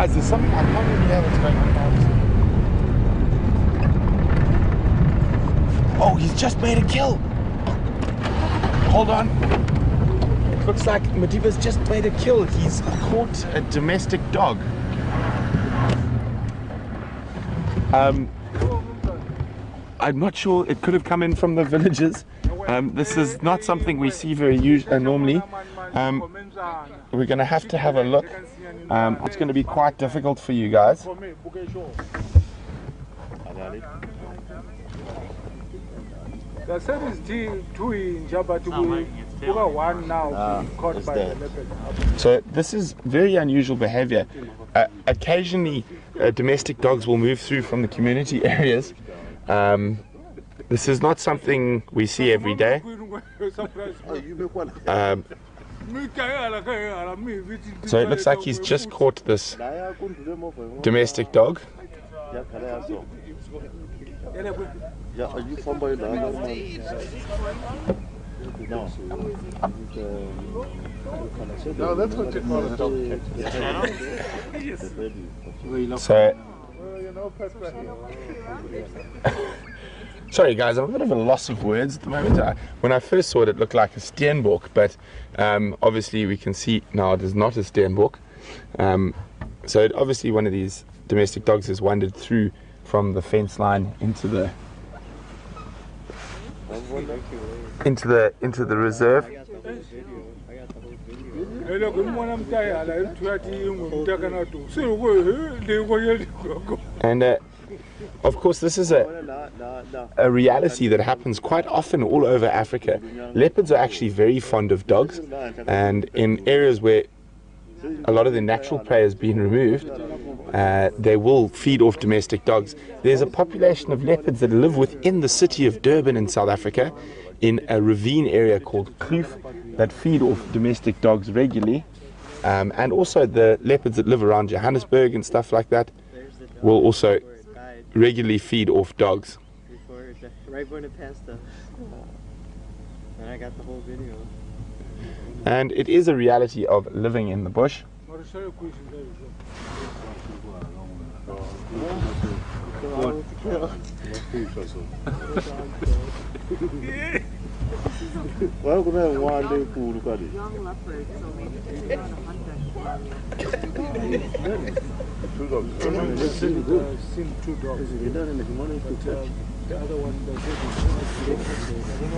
Guys, there's something I can't really hear what's going on now. Oh, he's just made a kill. Hold on. It looks like Madiba's just made a kill. He's caught a domestic dog. I'm not sure. It could have come in from the villages. This is not something we see very normally. We're going to have a look. It's going to be quite difficult for you guys. So this is very unusual behavior. Occasionally domestic dogs will move through from the community areas. This is not something we see every day. So it looks like he's just caught this domestic dog. No, that's what you call a dog catcher. So, sorry guys, I'm a bit of a loss of words at the moment. When I first saw it, it looked like a steenbok, but obviously we can see now it is not a steenbok. So obviously one of these domestic dogs has wandered through from the fence line into the reserve. And of course this is a reality that happens quite often all over Africa. Leopards are actually very fond of dogs, and in areas where a lot of the natural prey has been removed, they will feed off domestic dogs. There's a population of leopards that live within the city of Durban in South Africa, in a ravine area called Kloof, that feed off domestic dogs regularly. And also the leopards that live around Johannesburg and stuff like that will also regularly feed off dogs. Right when it passed us, and I got the whole video. And it is a reality of living in the bush. Young leopard, so maybe they're on a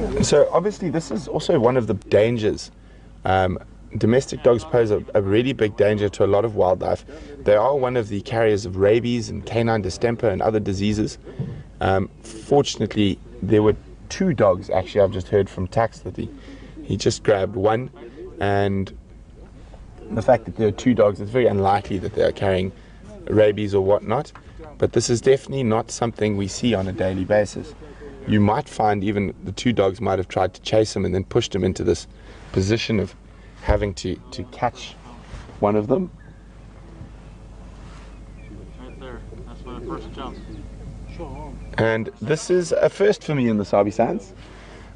hunt. So obviously this is also one of the dangers. Domestic dogs pose a really big danger to a lot of wildlife. They are one of the carriers of rabies and canine distemper and other diseases. Fortunately, there were 2 dogs, actually. I've just heard from Tax that he just grabbed one, and the fact that there are 2 dogs, it's very unlikely that they are carrying rabies or whatnot, but this is definitely not something we see on a daily basis. You might find even the 2 dogs might have tried to chase him and then pushed him into this position of having to catch one of them. Right there. That's when it first jumps. And this is a first for me in the Sabi Sands.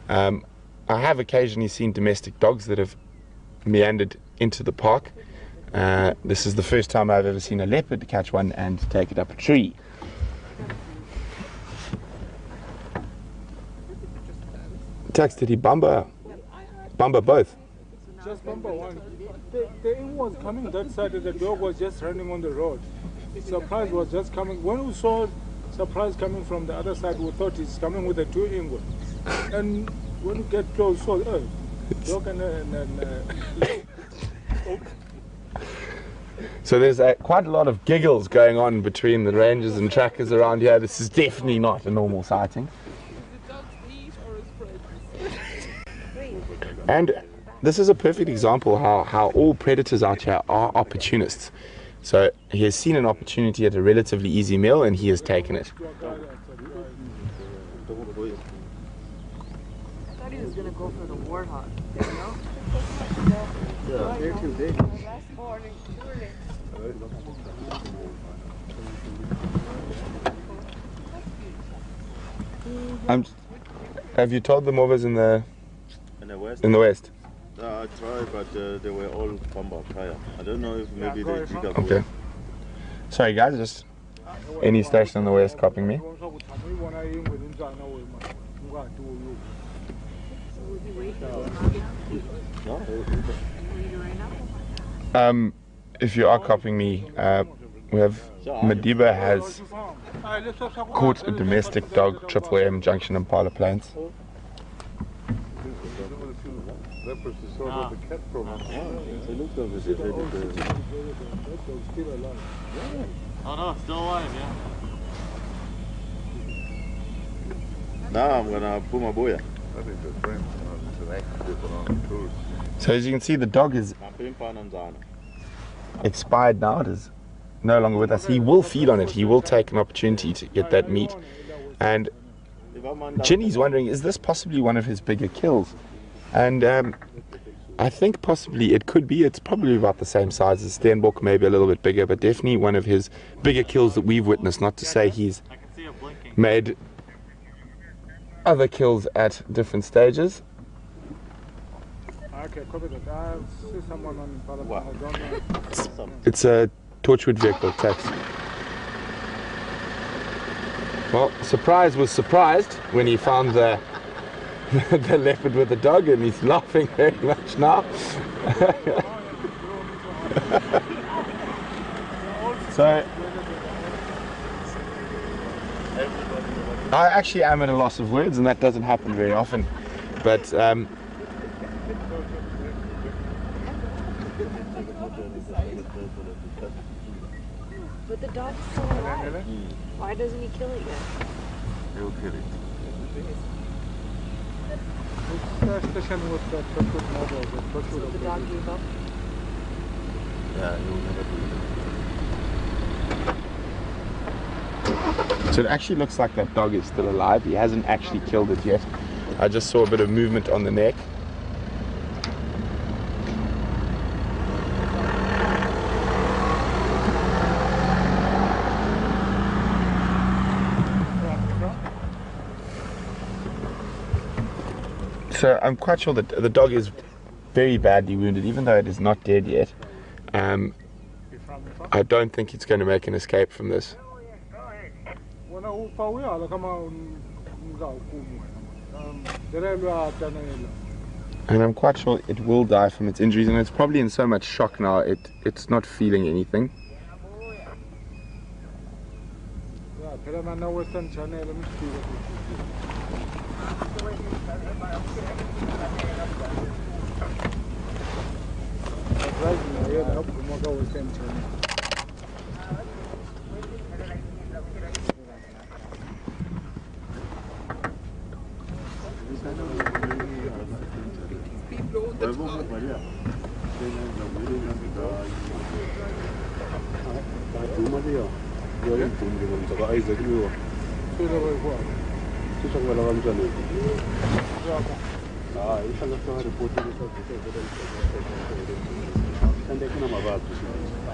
I have occasionally seen domestic dogs that have meandered into the park. This is the first time I've ever seen a leopard catch one and take it up a tree. Tax, did he bumper both? Just bumper one. The inn was coming that side and the dog was just running on the road. Surprise was just coming. When we saw Surprise coming from the other side, we thought he's coming with the 2 England. And when we get close, so dog So there's quite a lot of giggles going on between the rangers and trackers around here. This is definitely not a normal sighting. And this is a perfect example how all predators out here are opportunists. So he has seen an opportunity at a relatively easy meal and he has taken it. I thought he was going to go for the warthog, you know? Yeah, they're too big. Have you told them what was in the west? In the west? I tried, but they were all bumper prior. I don't know if maybe they dig up. Okay. Sorry guys, just any station on the west copying me. If you are copying me, we have Madiba has caught a domestic dog, Triple M, Junction Impala Plains. Leopard's the sort of the cat program. Oh no, it's still alive, yeah. Now I'm gonna put my boy. I think they're friends. It's an active on tours. So as you can see, the dog is expired now. It is no longer with us. He will feed on it. He will take an opportunity to get that meat. And Ginny's wondering, is this possibly one of his bigger kills? And I think possibly it could be. It's probably about the same size as Steenbok, maybe a little bit bigger, but definitely one of his bigger kills that we've witnessed. Not to say he's made other kills at different stages. It's a Torchwood vehicle taxi. Well, Surprise was surprised when he found the leopard with the dog, and he's laughing very much now. So I actually am at a loss of words, and that doesn't happen very often, but but the dog's still alive. Why doesn't he kill it yet? He'll kill it. So the dog gave up? Yeah, he'll never do so it actually looks like that dog is still alive. He hasn't actually killed it yet. I just saw a bit of movement on the neck. So I'm quite sure that the dog is very badly wounded, even though it is not dead yet. I don't think it's going to make an escape from this. And I'm quite sure it will die from its injuries, and it's probably in so much shock now it's not feeling anything.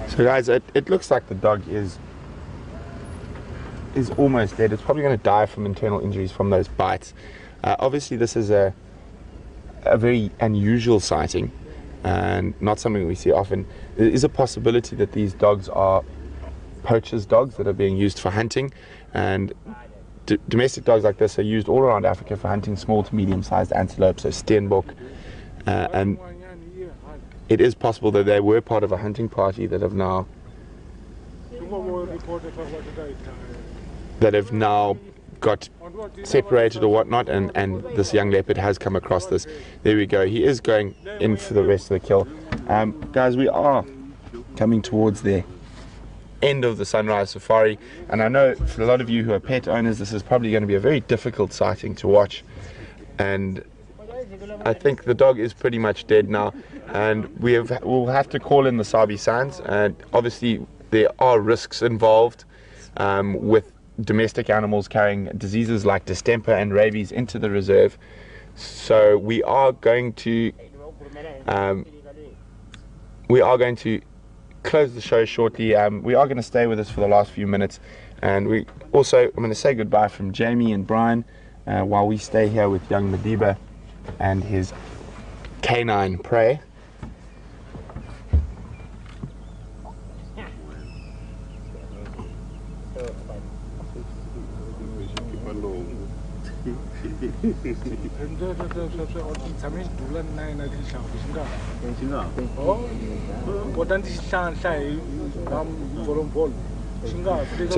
So guys, it looks like the dog is almost dead. It's probably going to die from internal injuries from those bites. Obviously this is a very unusual sighting and not something we see often. There is a possibility that these dogs are poachers' dogs that are being used for hunting, and domestic dogs like this are used all around Africa for hunting small to medium-sized antelope, so Steenbok, and it is possible that they were part of a hunting party that have now got separated or whatnot, and this young leopard has come across this. There we go. He is going in for the rest of the kill. Guys, we are coming towards the end of the sunrise safari, and I know for a lot of you who are pet owners, this is probably going to be a very difficult sighting to watch, and I think the dog is pretty much dead now, and we'll have to call in the Sabi Sands, and obviously there are risks involved with domestic animals carrying diseases like distemper and rabies into the reserve. So we are going to close the show shortly. We are going to stay with us for the last few minutes, and I'm going to say goodbye from Jamie and Brian while we stay here with young Madiba and his canine prey. So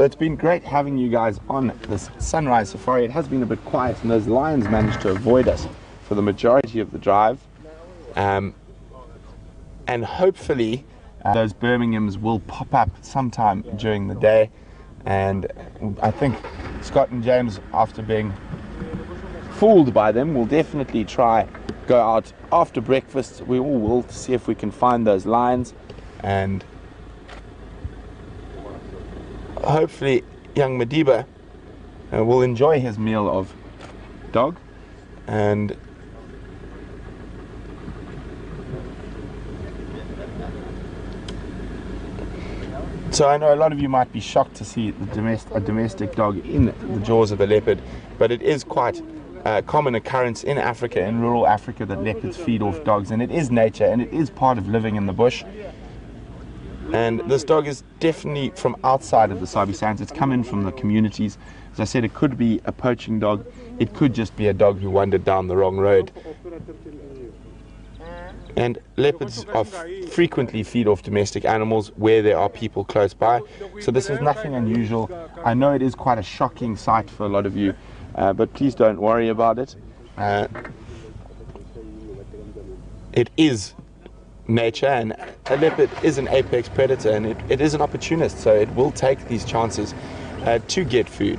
it's been great having you guys on this sunrise safari. It has been a bit quiet and those lions managed to avoid us for the majority of the drive. And hopefully those Birminghams will pop up sometime during the day. And I think Scott and James, after being fooled by them, will definitely try go out after breakfast. We all will to see if we can find those lions, and hopefully young Madiba will enjoy his meal of dog. And so I know a lot of you might be shocked to see a domestic dog in the jaws of a leopard, but it is quite a common occurrence in Africa, in rural Africa, that leopards feed off dogs, and it is nature and it is part of living in the bush. And this dog is definitely from outside of the Sabi Sands. It's come in from the communities. As I said, it could be a poaching dog, it could just be a dog who wandered down the wrong road. And leopards frequently feed off domestic animals where there are people close by. So this is nothing unusual. I know it is quite a shocking sight for a lot of you, but please don't worry about it. It is nature, and a leopard is an apex predator, and it is an opportunist, so it will take these chances to get food.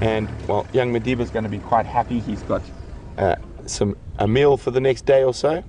And well, young Madiba is going to be quite happy. He's got a meal for the next day or so.